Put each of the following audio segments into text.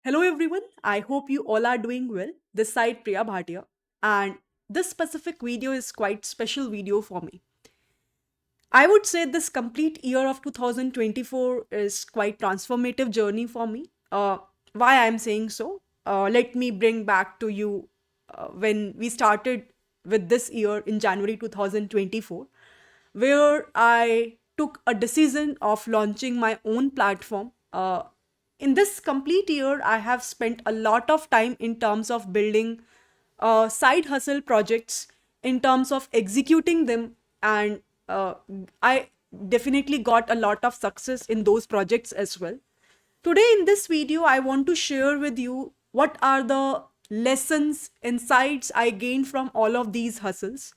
Hello everyone, I hope you all are doing well. This side Priya Bhatia, and this specific video is quite special video for me. I would say this complete year of 2024 is quite transformative journey for me. Why I'm saying so? Let me bring back to you when we started with this year in January 2024, where I took a decision of launching my own platform. In this complete year, I have spent a lot of time in terms of building side hustle projects, in terms of executing them, and I definitely got a lot of success in those projects as well. Today, in this video, I want to share with you what are the lessons, insights I gained from all of these hustles,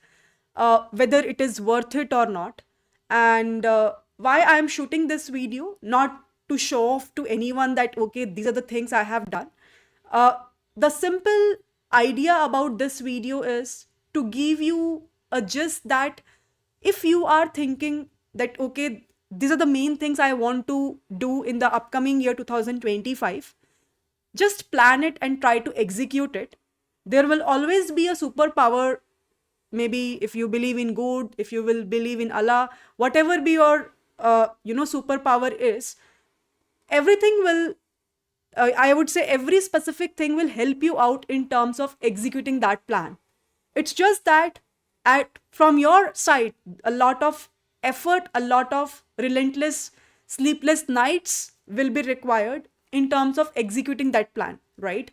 whether it is worth it or not, and why I am shooting this video, not to show off to anyone that, okay, these are the things I have done. The simple idea about this video is to give you a gist that if you are thinking that, okay, these are the main things I want to do in the upcoming year 2025, just plan it and try to execute it. There will always be a superpower. Maybe if you believe in God, if you will believe in Allah, whatever be your superpower is, everything will I would say every specific thing will help you out in terms of executing that plan. It's just that at from your side, a lot of effort, a lot of relentless, sleepless nights will be required in terms of executing that plan, right?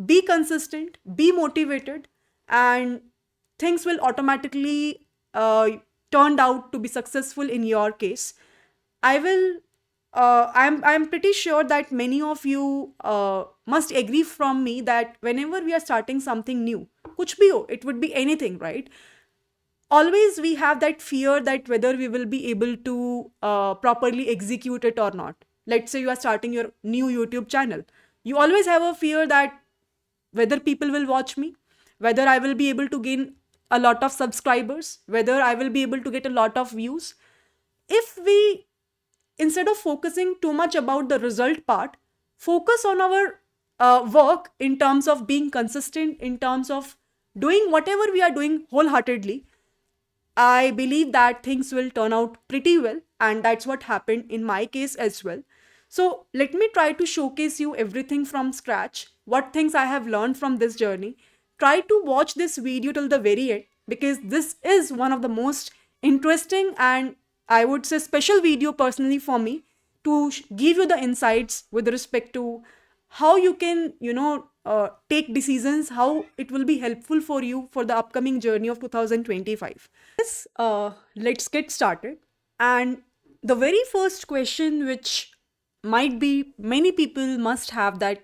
Be consistent, be motivated, and things will automatically turned out to be successful in your case. I will. I'm pretty sure that many of you must agree from me that whenever we are starting something new, kuch bhi ho, it would be anything, right? Always we have that fear that whether we will be able to properly execute it or not. Let's say you are starting your new YouTube channel. You always have a fear that whether people will watch me, whether I will be able to gain a lot of subscribers, whether I will be able to get a lot of views. If we, instead of focusing too much about the result part, focus on our work in terms of being consistent, in terms of doing whatever we are doing wholeheartedly, I believe that things will turn out pretty well, and that's what happened in my case as well. So, let me try to showcase you everything from scratch, what things I have learned from this journey. Try to watch this video till the very end because this is one of the most interesting and I would say special video personally for me to give you the insights with respect to how you can take decisions, how it will be helpful for you for the upcoming journey of 2025. Yes, let's get started. And the very first question which might be many people must have, that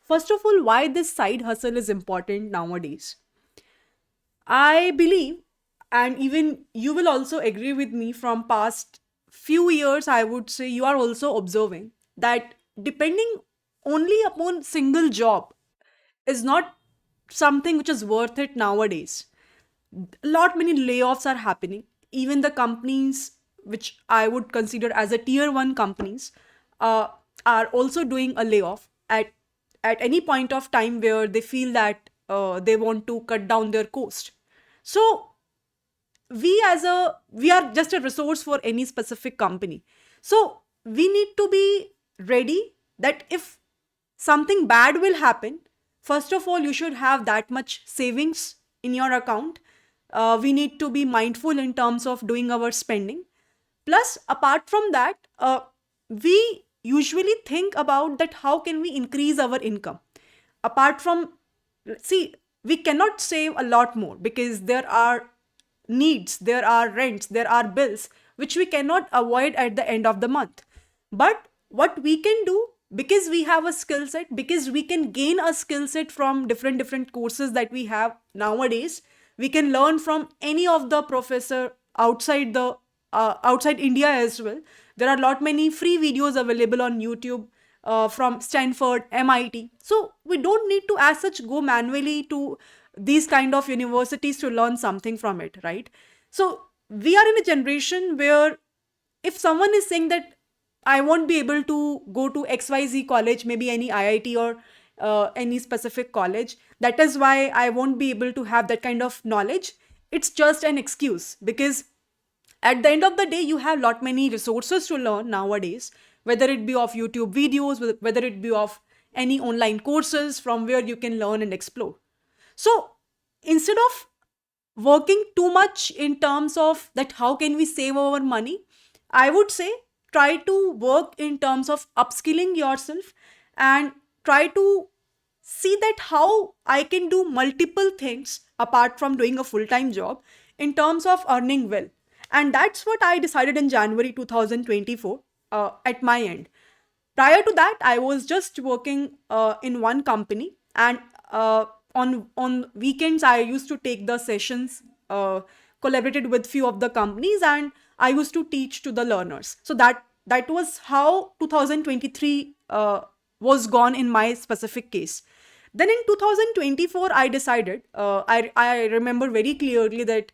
first of all, why this side hustle is important nowadays. I believe, and even you will also agree with me from past few years, I would say you are also observing that depending only upon single job is not something which is worth it nowadays. A lot many layoffs are happening. Even the companies which I would consider as a tier one companies uh, are also doing a layoff at any point of time where they feel that they want to cut down their cost. So we are just a resource for any specific company. So we need to be ready that if something bad will happen, first of all you should have that much savings in your account. We need to be mindful in terms of doing our spending. Plus, apart from that, we usually think about that how can we increase our income. Apart from, see, we cannot save a lot more because there are needs, there are rents, there are bills which we cannot avoid at the end of the month. But what we can do, because we have a skill set, because we can gain a skill set from different courses that we have nowadays, we can learn from any of the professor outside the outside India as well. There are a lot many free videos available on YouTube from Stanford, MIT. So we don't need to as such go manually to these kind of universities to learn something from it, right? So we are in a generation where if someone is saying that I won't be able to go to XYZ college, maybe any IIT or any specific college. That is why I won't be able to have that kind of knowledge. It's just an excuse, because at the end of the day, you have lot many resources to learn nowadays, whether it be of YouTube videos, whether it be of any online courses from where you can learn and explore. So instead of working too much in terms of that how can we save our money, I would say try to work in terms of upskilling yourself, and try to see that how I can do multiple things apart from doing a full time job in terms of earning well. And that's what I decided in January 2024 at my end. Prior to that, I was just working in one company, and on weekends I used to take the sessions, collaborated with few of the companies, and I used to teach to the learners. So that was how 2023 was gone in my specific case. Then in 2024, I decided, I remember very clearly that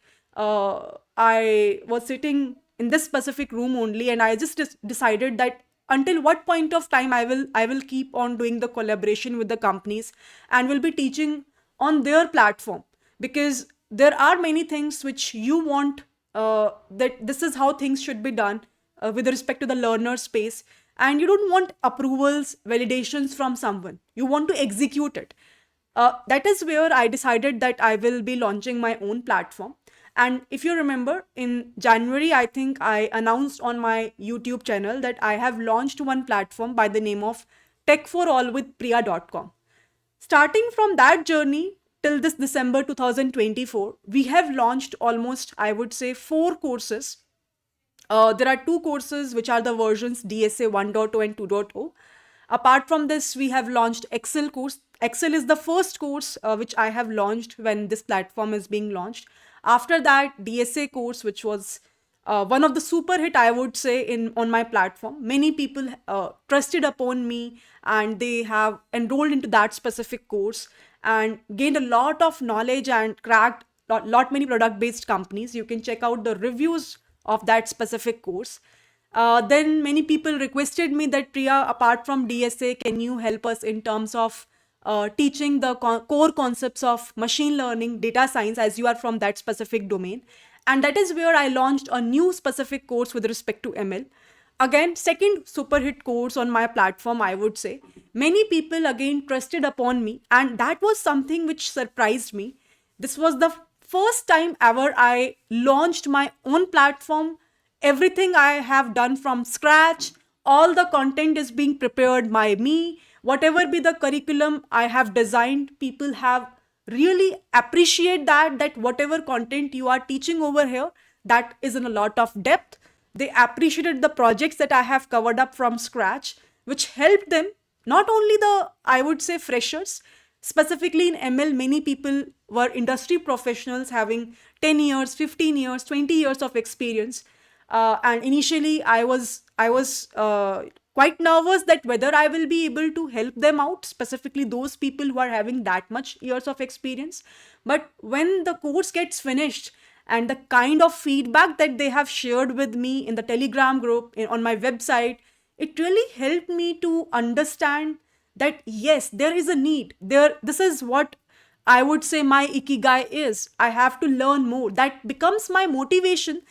I was sitting in this specific room only, and I just decided that until what point of time I will keep on doing the collaboration with the companies and will be teaching on their platform, because there are many things which you want, that this is how things should be done with respect to the learner space, and you don't want approvals, validations from someone. You want to execute it. That is where I decided that I will be launching my own platform. And if you remember, in January, I think I announced on my YouTube channel that I have launched one platform by the name of tech4all with priya.com. Starting from that journey till this December 2024, we have launched almost, I would say, four courses. There are two courses which are the versions DSA 1.0 and 2.0. Apart from this, we have launched Excel course. Excel is the first course which I have launched when this platform is being launched. After that, DSA course, which was one of the super hit, I would say, in on my platform. Many people trusted upon me, and they have enrolled into that specific course and gained a lot of knowledge and cracked lot many product based companies. You can check out the reviews of that specific course. Then many people requested me that, Priya, apart from DSA, can you help us in terms of teaching the core concepts of machine learning, data science, as you are from that specific domain. And that is where I launched a new specific course with respect to ML. Again, second super hit course on my platform, I would say. Many people again trusted upon me, and that was something which surprised me. This was the first time ever I launched my own platform. Everything I have done from scratch, all the content is being prepared by me. Whatever be the curriculum I have designed, people have really appreciate that whatever content you are teaching over here, that is in a lot of depth. They appreciated the projects that I have covered up from scratch, which helped them, not only the, I would say, freshers. Specifically in ML, many people were industry professionals having 10 years, 15 years, 20 years of experience. And initially, I was quite nervous that whether I will be able to help them out, specifically those people who are having that much years of experience. But when the course gets finished, and the kind of feedback that they have shared with me in the Telegram group, on my website, it really helped me to understand that yes, there is a need there. This is what I would say my ikigai is. I have to learn more. That becomes my motivation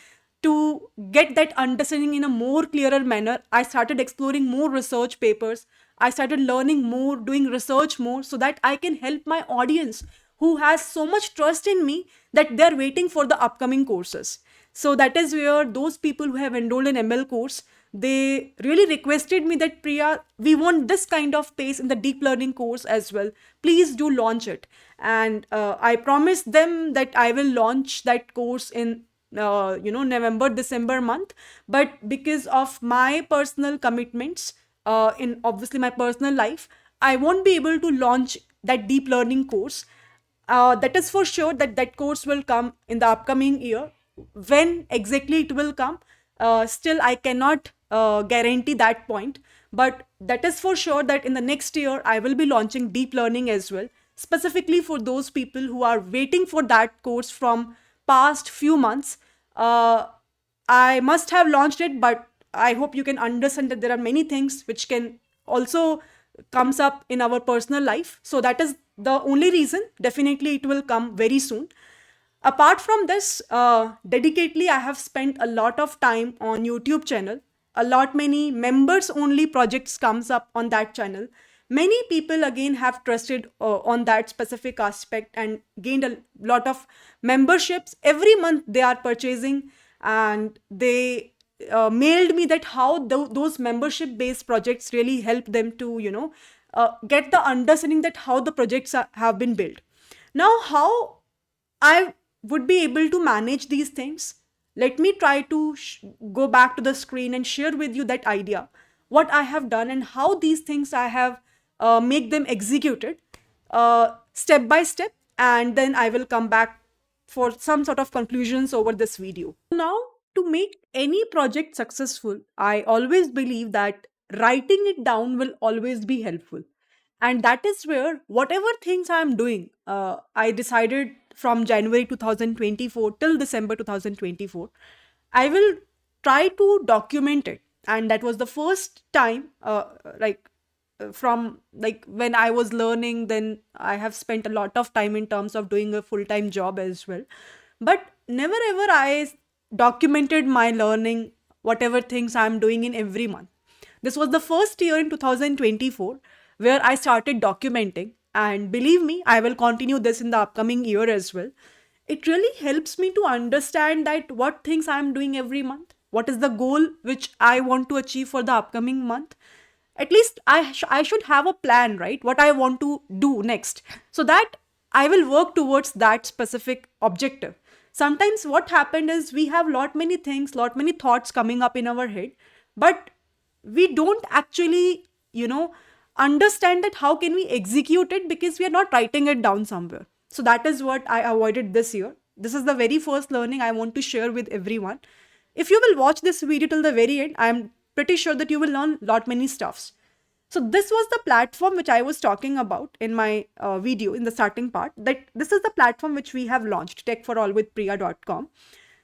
to get that understanding in a more clearer manner. I started exploring more research papers. I started learning more, doing research more, so that I can help my audience who has so much trust in me that they're waiting for the upcoming courses. So that is where those people who have enrolled in ML course, they really requested me that, Priya, we want this kind of pace in the deep learning course as well. Please do launch it. And I promised them that I will launch that course in November, December month. But because of my personal commitments, in obviously my personal life, I won't be able to launch that deep learning course. That is for sure that that course will come in the upcoming year. When exactly it will come, still I cannot guarantee that point. But that is for sure that in the next year, I will be launching deep learning as well, specifically for those people who are waiting for that course from past few months. uh, I must have launched it, but I hope you can understand that there are many things which can also comes up in our personal life. So that is the only reason. Definitely it will come very soon. Apart from this, dedicatedly, I have spent a lot of time on YouTube channel. A lot many members only projects comes up on that channel. Many people again have trusted on that specific aspect and gained a lot of memberships. Every month they are purchasing, and they mailed me that how those membership based projects really help them to get the understanding that how the projects have been built. Now, how I would be able to manage these things. Let me try to go back to the screen and share with you that idea, what I have done and how these things I have make them executed step by step, and then I will come back for some sort of conclusions over this video. Now, to make any project successful, I always believe that writing it down will always be helpful. And that is where whatever things I'm doing, I decided from January 2024 till December 2024, I will try to document it. And that was the first time, from like when I was learning, then I have spent a lot of time in terms of doing a full-time job as well. But never ever I documented my learning, whatever things I'm doing in every month. This was the first year in 2024 where I started documenting. And believe me, I will continue this in the upcoming year as well. It really helps me to understand that what things I'm doing every month, what is the goal which I want to achieve for the upcoming month. At least I should have a plan, right? What I want to do next, so that I will work towards that specific objective. Sometimes what happened is we have lot many things, lot many thoughts coming up in our head, but we don't actually, understand that how can we execute it because we are not writing it down somewhere. So that is what I avoided this year. This is the very first learning I want to share with everyone. If you will watch this video till the very end, I'm pretty sure that you will learn lot many stuffs. So this was the platform which I was talking about in my video in the starting part, that this is the platform which we have launched, techforallwithpriya.com.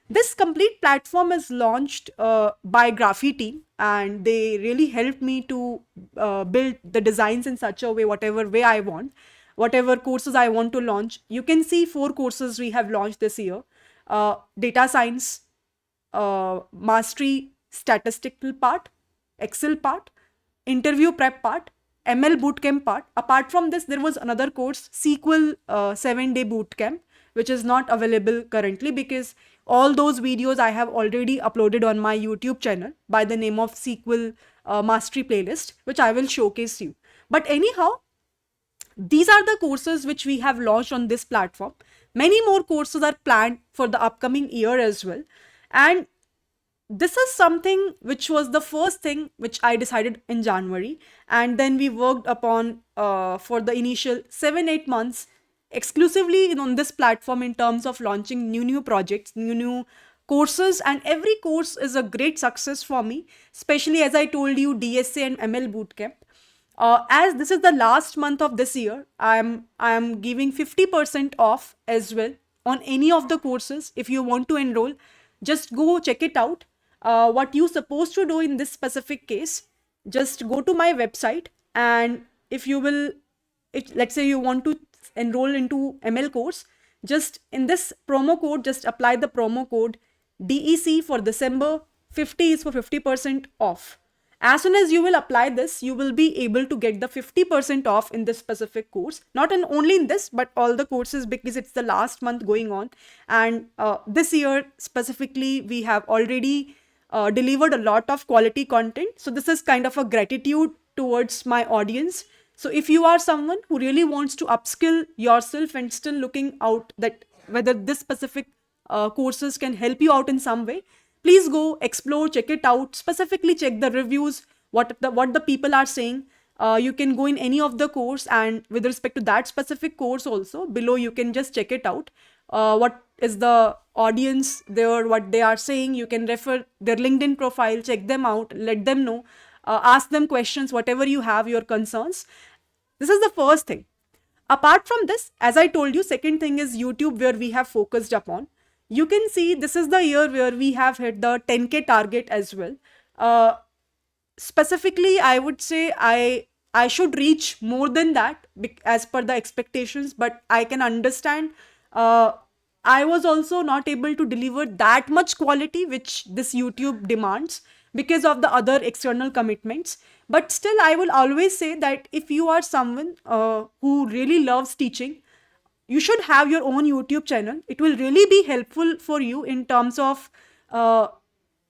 This complete platform is launched by Graphy team, and they really helped me to build the designs in such a way, whatever way I want, whatever courses I want to launch. You can see 4 courses we have launched this year. Data science, mastery, statistical part, Excel part, interview prep part, ML bootcamp part. Apart from this, there was another course, SQL 7-day bootcamp, which is not available currently because all those videos I have already uploaded on my YouTube channel by the name of SQL Mastery Playlist, which I will showcase you. But anyhow, these are the courses which we have launched on this platform. Many more courses are planned for the upcoming year as well. And this is something which was the first thing which I decided in January. And then we worked upon for the initial 7-8 months exclusively on this platform in terms of launching new projects, new courses. And every course is a great success for me, especially as I told you, DSA and ML bootcamp. As this is the last month of this year, I am giving 50% off as well on any of the courses. If you want to enroll, just go check it out. What you supposed to do in this specific case, just go to my website, and if you will, let's say you want to enroll into ML course, just in this promo code, just apply the promo code DEC for December. 50 is for 50% off. As soon as you will apply this, you will be able to get the 50% off in this specific course. Not only in this, but all the courses, because it's the last month going on. And this year specifically, we have already delivered a lot of quality content. So this is kind of a gratitude towards my audience. So if you are someone who really wants to upskill yourself and still looking out that whether this specific courses can help you out in some way, please go explore, check it out, specifically check the reviews, what the people are saying. You can go in any of the course, and with respect to that specific course also, below you can just check it out. What is the audience there, what they are saying. You can refer their LinkedIn profile, check them out, let them know, ask them questions, whatever you have, your concerns. This is the first thing. Apart from this, as I told you, second thing is YouTube, where we have focused upon. You can see this is the year where we have hit the 10K target as well. Uh, Specifically, I would say I should reach more than that as per the expectations, but I can understand. uh, I was also not able to deliver that much quality which this YouTube demands because of the other external commitments. But still, I will always say that if you are someone who really loves teaching, you should have your own YouTube channel. It will really be helpful for you in terms of uh,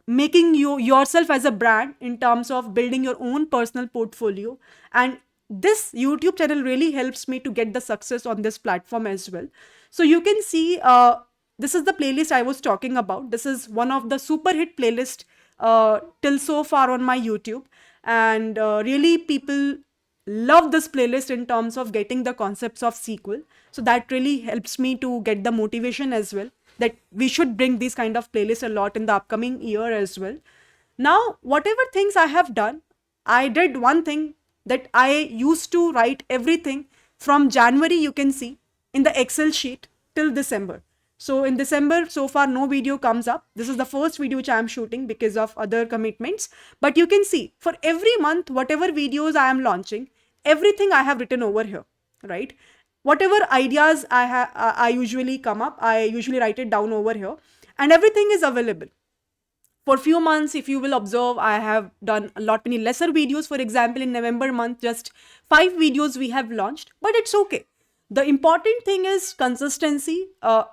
making you yourself as a brand, in terms of building your own personal portfolio. And this YouTube channel really helps me to get the success on this platform as well. So you can see, this is the playlist I was talking about. This is one of the super hit playlist till so far on my YouTube. And really people love this playlist in terms of getting the concepts of SQL. So that really helps me to get the motivation as well, that we should bring these kind of playlists a lot in the upcoming year as well. Now, whatever things I have done, I did one thing, that I used to write everything from January, you can see, in the Excel sheet till December. So in December, so far, no video comes up. This is the first video which I am shooting because of other commitments. But you can see, for every month, whatever videos I am launching, everything I have written over here, right? Whatever ideas I usually come up, I usually write it down over here, and everything is available. For few months, if you will observe, I have done a lot many lesser videos. For example, in November month, just 5 videos we have launched, but it's okay. The important thing is consistency,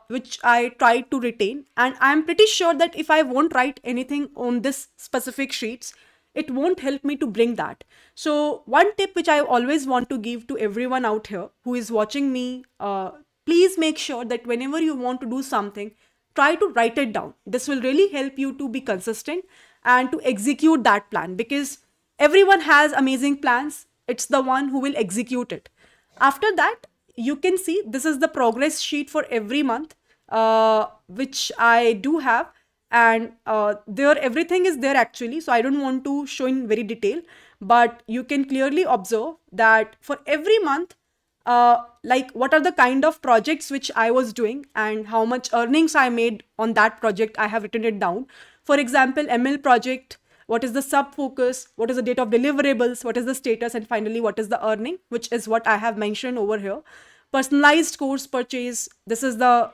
which I try to retain, and I'm pretty sure that if I won't write anything on this specific sheets, it won't help me to bring that. So one tip which I always want to give to everyone out here who is watching me, please make sure that whenever you want to do something, try to write it down. This will really help you to be consistent and to execute that plan, because everyone has amazing plans. It's the one who will execute it. After that, you can see this is the progress sheet for every month, which I do have. And there everything is there actually, so I don't want to show in very detail, but you can clearly observe that for every month, like what are the kind of projects which I was doing and how much earnings I made on that project, I have written it down. For example, ML project, what is the sub focus, what is the date of deliverables, what is the status, and finally what is the earning, which is what I have mentioned over here. Personalized course purchase, this is the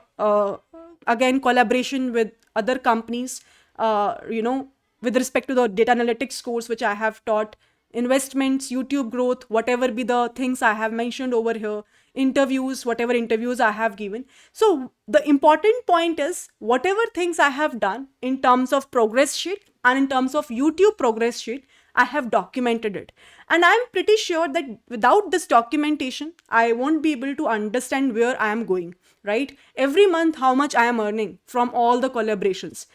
again collaboration with other companies, with respect to the data analytics course which I have taught. Investments, YouTube growth, whatever be the things I have mentioned over here. Interviews, whatever interviews I have given. So the important point is, whatever things I have done in terms of progress sheet and in terms of YouTube progress sheet, I have documented it. And I'm pretty sure that without this documentation, I won't be able to understand where I am going, right? Every month, how much I am earning from all the collaborations.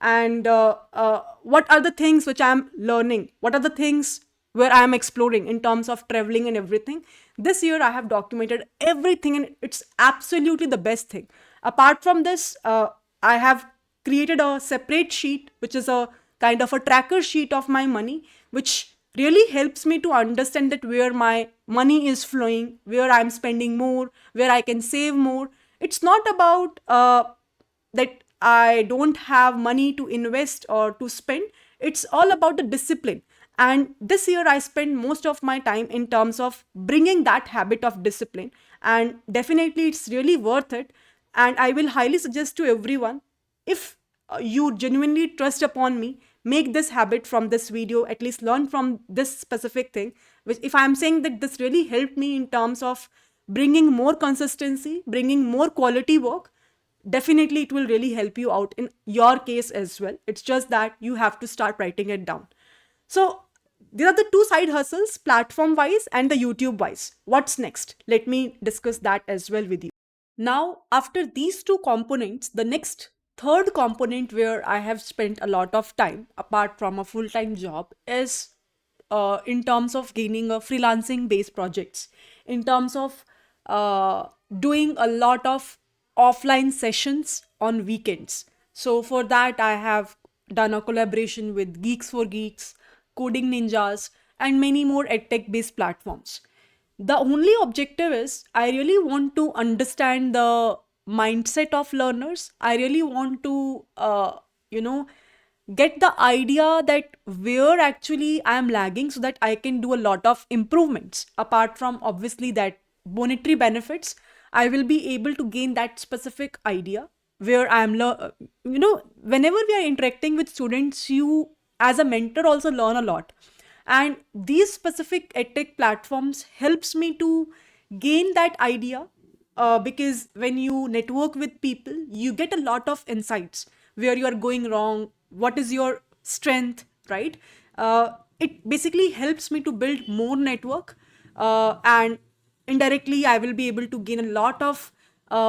And what are the things which I'm learning? What are the things where I am exploring in terms of traveling and everything? This year, I have documented everything, and it's absolutely the best thing. Apart from this, I have created a separate sheet, which is a kind of a tracker sheet of my money, which really helps me to understand that where my money is flowing, where I'm spending more, where I can save more. It's not about that I don't have money to invest or to spend. It's all about the discipline. And this year, I spent most of my time in terms of bringing that habit of discipline. And definitely, it's really worth it. And I will highly suggest to everyone, if you genuinely trust upon me, make this habit from this video, at least learn from this specific thing. Which, if I'm saying that this really helped me in terms of bringing more consistency, bringing more quality work, definitely it will really help you out in your case as well. It's just that you have to start writing it down. So these are the two side hustles, platform wise and the YouTube wise. What's next? Let me discuss that as well with you. Now, after these two components, the next third component where I have spent a lot of time apart from a full time job is in terms of gaining a freelancing based projects, in terms of doing a lot of offline sessions on weekends. So for that, I have done a collaboration with Geeks for Geeks, Coding Ninjas, and many more edtech based platforms. The only objective is, I really want to understand the mindset of learners. I really want to, you know, get the idea that where actually I am lagging so that I can do a lot of improvements. Apart from obviously that monetary benefits, I will be able to gain that specific idea where I am, whenever we are interacting with students, you as a mentor also learn a lot. And these specific edtech platforms helps me to gain that idea, because when you network with people, you get a lot of insights where you are going wrong, what is your strength, right? It basically helps me to build more network, and indirectly I will be able to gain a lot of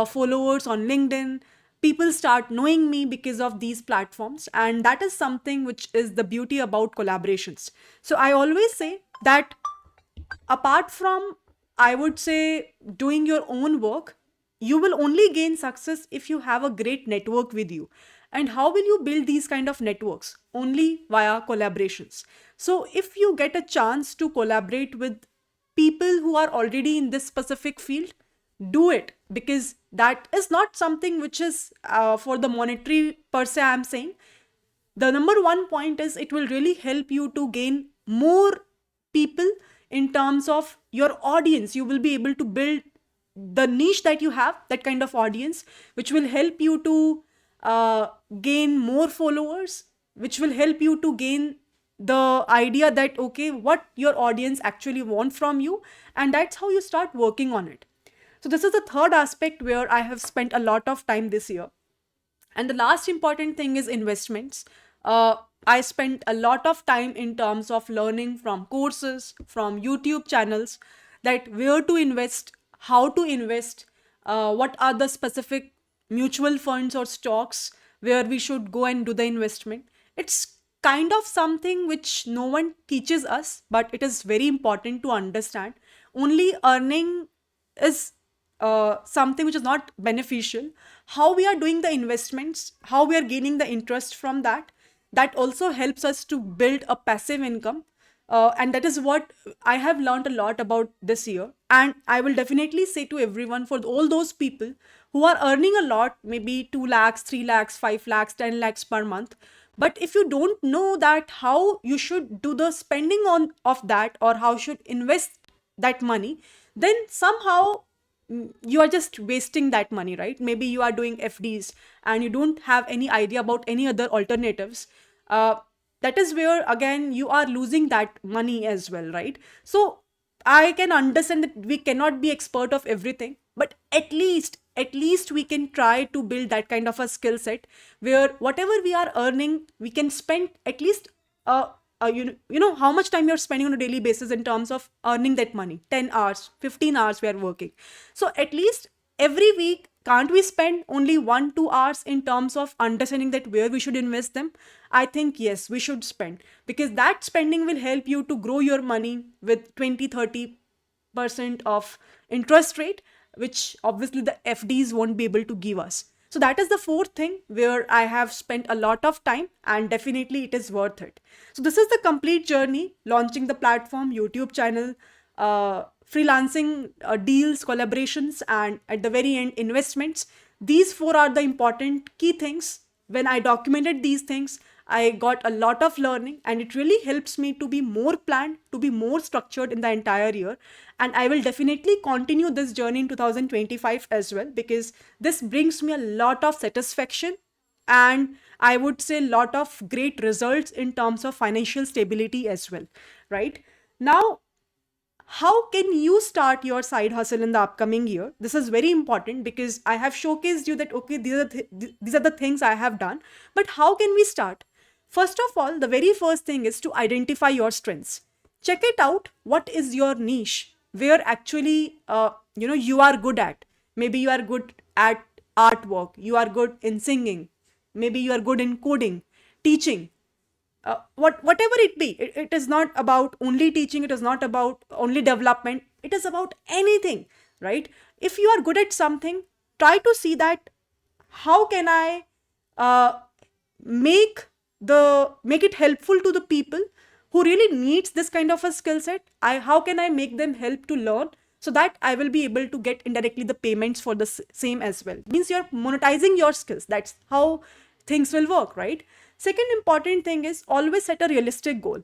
followers on LinkedIn. People start knowing me because of these platforms, and that is something which is the beauty about collaborations. So I always say that apart from, I would say, doing your own work, you will only gain success if you have a great network with you. And how will you build these kind of networks? Only via collaborations. So if you get a chance to collaborate with people who are already in this specific field, do it, because that is not something which is for the monetary per se. I'm saying the number one point is it will really help you to gain more people. In terms of your audience, you will be able to build the niche that you have, that kind of audience, which will help you to gain more followers, which will help you to gain the idea that okay, what your audience actually want from you, and that's how you start working on it. So this is the third aspect where I have spent a lot of time this year. And the last important thing is investments. I spent a lot of time in terms of learning from courses, from YouTube channels, that where to invest, how to invest, what are the specific mutual funds or stocks where we should go and do the investment. It's kind of something which no one teaches us, but it is very important to understand. Only earning is something which is not beneficial. How we are doing the investments, how we are gaining the interest from that, that also helps us to build a passive income. And that is what I have learned a lot about this year. And I will definitely say to everyone, for all those people who are earning a lot, maybe 2 lakhs, 3 lakhs, 5 lakhs, 10 lakhs per month, but if you don't know that how you should do the spending on of that, or how should invest that money, then somehow you are just wasting that money, right? Maybe you are doing FDs and you don't have any idea about any other alternatives. uh, that is where again you are losing that money as well, right? So I can understand that we cannot be expert of everything, but at least we can try to build that kind of a skill set where whatever we are earning, we can spend at least uh, you know how much time you're spending on a daily basis in terms of earning that money. 10 hours, 15 hours we are working. So at least every week, can't we spend only 1 2 hours in terms of understanding that where we should invest them? I think yes, we should spend, because that spending will help you to grow your money with 20-30% of interest rate, which obviously the FDs won't be able to give us. So that is the fourth thing where I have spent a lot of time, and definitely it is worth it. So this is the complete journey: launching the platform, YouTube channel, freelancing, deals, collaborations, and at the very end, investments. These four are the important key things. When I documented these things, I got a lot of learning, and it really helps me to be more planned, to be more structured in the entire year. And I will definitely continue this journey in 2025 as well, because this brings me a lot of satisfaction, and I would say a lot of great results in terms of financial stability as well, right? Now, how can you start your side hustle in the upcoming year? This is very important because I have showcased you that okay, these are the things I have done, but how can we start? First of all, the very first thing is to identify your strengths. Check it out. What is your niche? Where actually you are good at. Maybe you are good at artwork. You are good in singing. Maybe you are good in coding, teaching, whatever it be. It is not about only teaching, it is not about only development, it is about anything, right? If you are good at something, try to see that how can I uh, make make it helpful to the people who really needs this kind of a skill set. How can I make them help to learn, so that I will be able to get indirectly the payments for the same as well. Means you're monetizing your skills. That's how things will work, right? Second important thing is always set a realistic goal.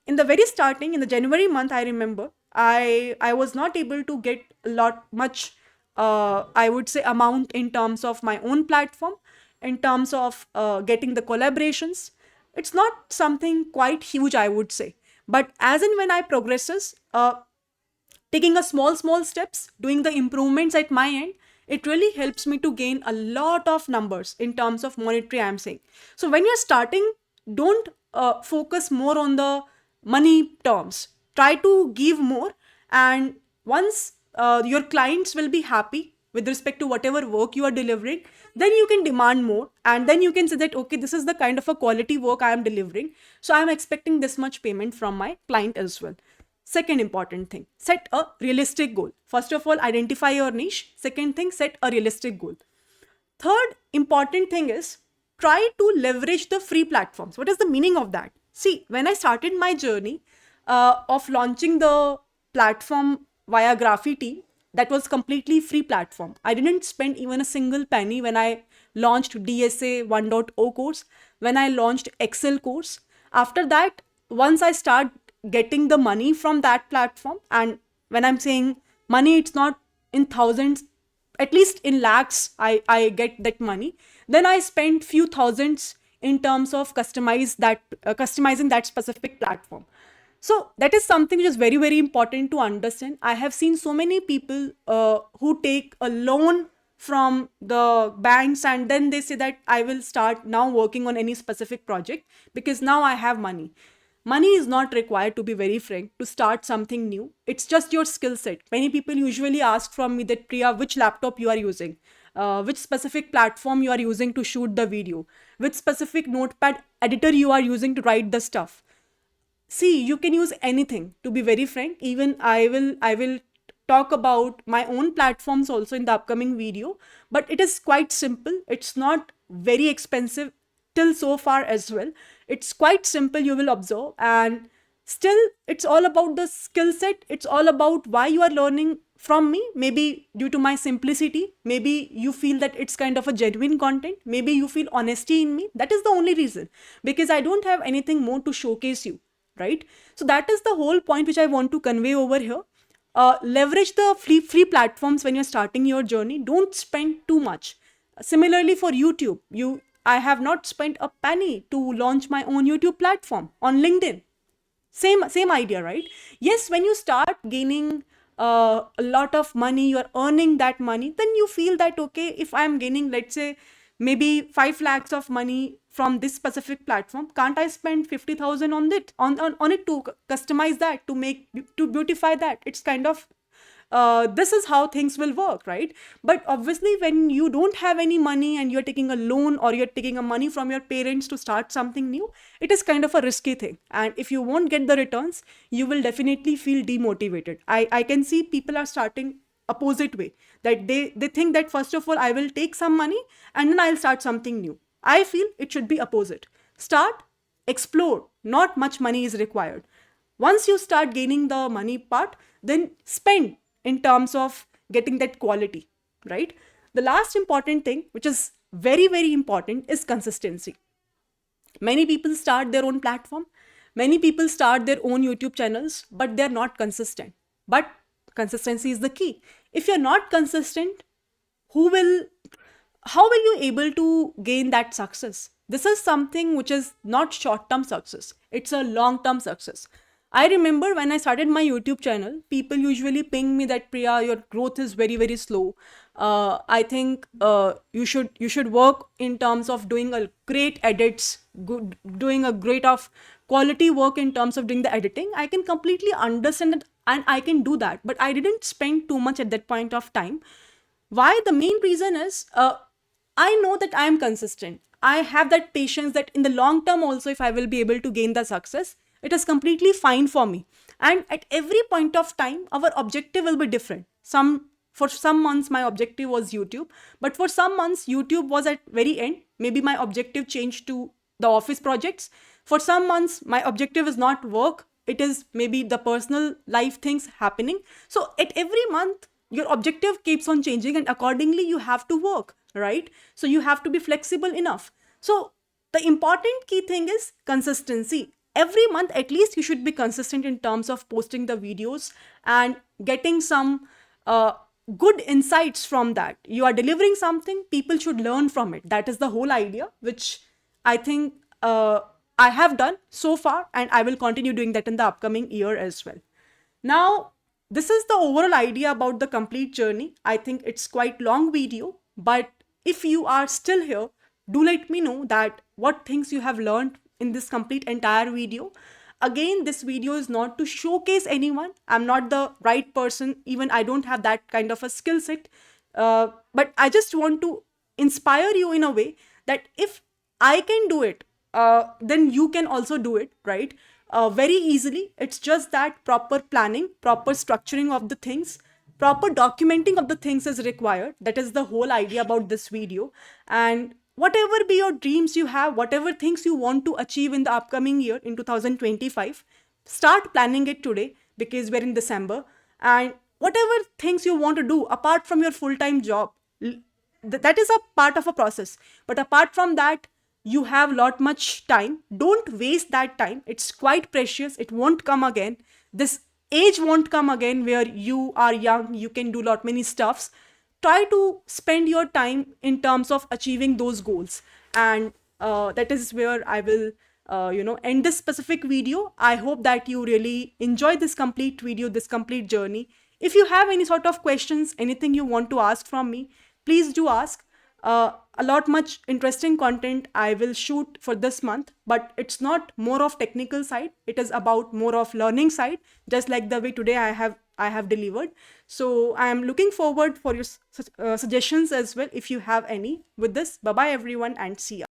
In the very starting, in the January month, I remember I was not able to get a lot much, I would say, amount in terms of my own platform, in terms of getting the collaborations. It's not something quite huge, I would say. But as and when I progresses, taking a small steps, doing the improvements at my end, it really helps me to gain a lot of numbers in terms of monetary, I'm saying. So when you're starting, don't focus more on the money terms. Try to give more, and once your clients will be happy with respect to whatever work you are delivering, then you can demand more, and then you can say that, okay, this is the kind of a quality work I am delivering, so I am expecting this much payment from my client as well. Second important thing, set a realistic goal. First of all, identify your niche. Second thing, set a realistic goal. Third important thing is try to leverage the free platforms. What is the meaning of that? See, when I started my journey of launching the platform via Graffiti, that was completely free platform. I didn't spend even a single penny when I launched DSA 1.0 course, when I launched Excel course. After that, once I start getting the money from that platform, and when I'm saying money, it's not in thousands, at least in lakhs, I get that money. Then I spent few thousands in terms of customizing that specific platform. So that is something which is very important to understand. I have seen so many people who take a loan from the banks, and then they say that I will start now working on any specific project because now I have money. Money is not required, to be very frank, to start something new. It's just your skill set. Many people usually ask from me that, Priya, which laptop you are using, which specific platform you are using to shoot the video, which specific notepad editor you are using to write the stuff. See, you can use anything, to be very frank. Even I will talk about my own platforms also in the upcoming video, but it is quite simple. It's not very expensive till so far as well. It's quite simple, you will observe. And still, it's all about the skill set. It's all about why you are learning from me. Maybe due to my simplicity, maybe you feel that it's kind of a genuine content, maybe you feel honesty in me. That is the only reason, because I don't have anything more to showcase you, right? So that is the whole point which I want to convey over here. Leverage the free platforms when you're starting your journey. Don't spend too much. Similarly for YouTube, I have not spent a penny to launch my own YouTube platform on LinkedIn. Same idea, right? Yes, when you start gaining a lot of money, you're earning that money, then you feel that, okay, if I'm gaining, let's say, maybe 5 lakhs of money from this specific platform, can't I spend 50,000 on it, on it to customize that, to beautify that? It's kind of this is how things will work, right? But obviously, when you don't have any money and you're taking a loan or you're taking a money from your parents to start something new, it is kind of a risky thing. And if you won't get the returns, you will definitely feel demotivated. I can see people are starting opposite way, that they think that, first of all, I will take some money and then I'll start something new. I feel it should be opposite. Start, explore. Not much money is required. Once you start gaining the money part, then spend in terms of getting that quality, right? The last important thing, which is very important, is consistency. Many people start their own platform, many people start their own YouTube channels, but they're not consistent. But consistency is the key. If you're not consistent, who will how will you able to gain that success? This is something which is not short term success, it's a long term success. I remember when I started my YouTube channel, people usually ping me that, Priya, your growth is very slow. I think you should work in terms of doing a great edits, doing a great of quality work in terms of doing the editing. I can completely understand it and I can do that, but I didn't spend too much at that point of time. Why? The main reason is I know that I am consistent. I have that patience that in the long term also, if I will be able to gain the success, it is completely fine for me. And at every point of time, our objective will be different. For some months, my objective was YouTube, but for some months, YouTube was at very end. Maybe my objective changed to the office projects. For some months, my objective is not work. It is maybe the personal life things happening. So at every month, your objective keeps on changing, and accordingly you have to work, right? So you have to be flexible enough. So The important key thing is consistency. Every month, at least, you should be consistent in terms of posting the videos and getting some good insights from that. You are delivering something, people should learn from it. That is the whole idea, which I think I have done so far, and I will continue doing that in the upcoming year as well. Now, this is the overall idea about the complete journey. I think it's quite long video, but if you are still here, do let me know that what things you have learned in this complete entire video. Again, this video is not to showcase anyone. I'm not the right person. Even I don't have that kind of a skill set. But I just want to inspire you in a way that if I can do it, then you can also do it, right? Very easily. It's just that proper planning, proper structuring of the things, proper documenting of the things is required. That is the whole idea about this video. And whatever be your dreams you have, whatever things you want to achieve in the upcoming year in 2025, start planning it today because we're in December. And whatever things you want to do apart from your full-time job, that is a part of a process. But apart from that, you have lot much time. Don't waste that time. It's quite precious. It won't come again. This age won't come again where you are young, you can do lot many stuffs. Try to spend your time in terms of achieving those goals. And that is where I will end this specific video. I hope that you really enjoy this complete video, this complete journey. If you have any sort of questions, anything you want to ask from me, please do ask. A lot much interesting content I will shoot for this month, but it's not more of technical side. It is about more of learning side, just like the way today I have delivered. So I am looking forward for your suggestions as well if you have any with this. Bye bye everyone, and see ya.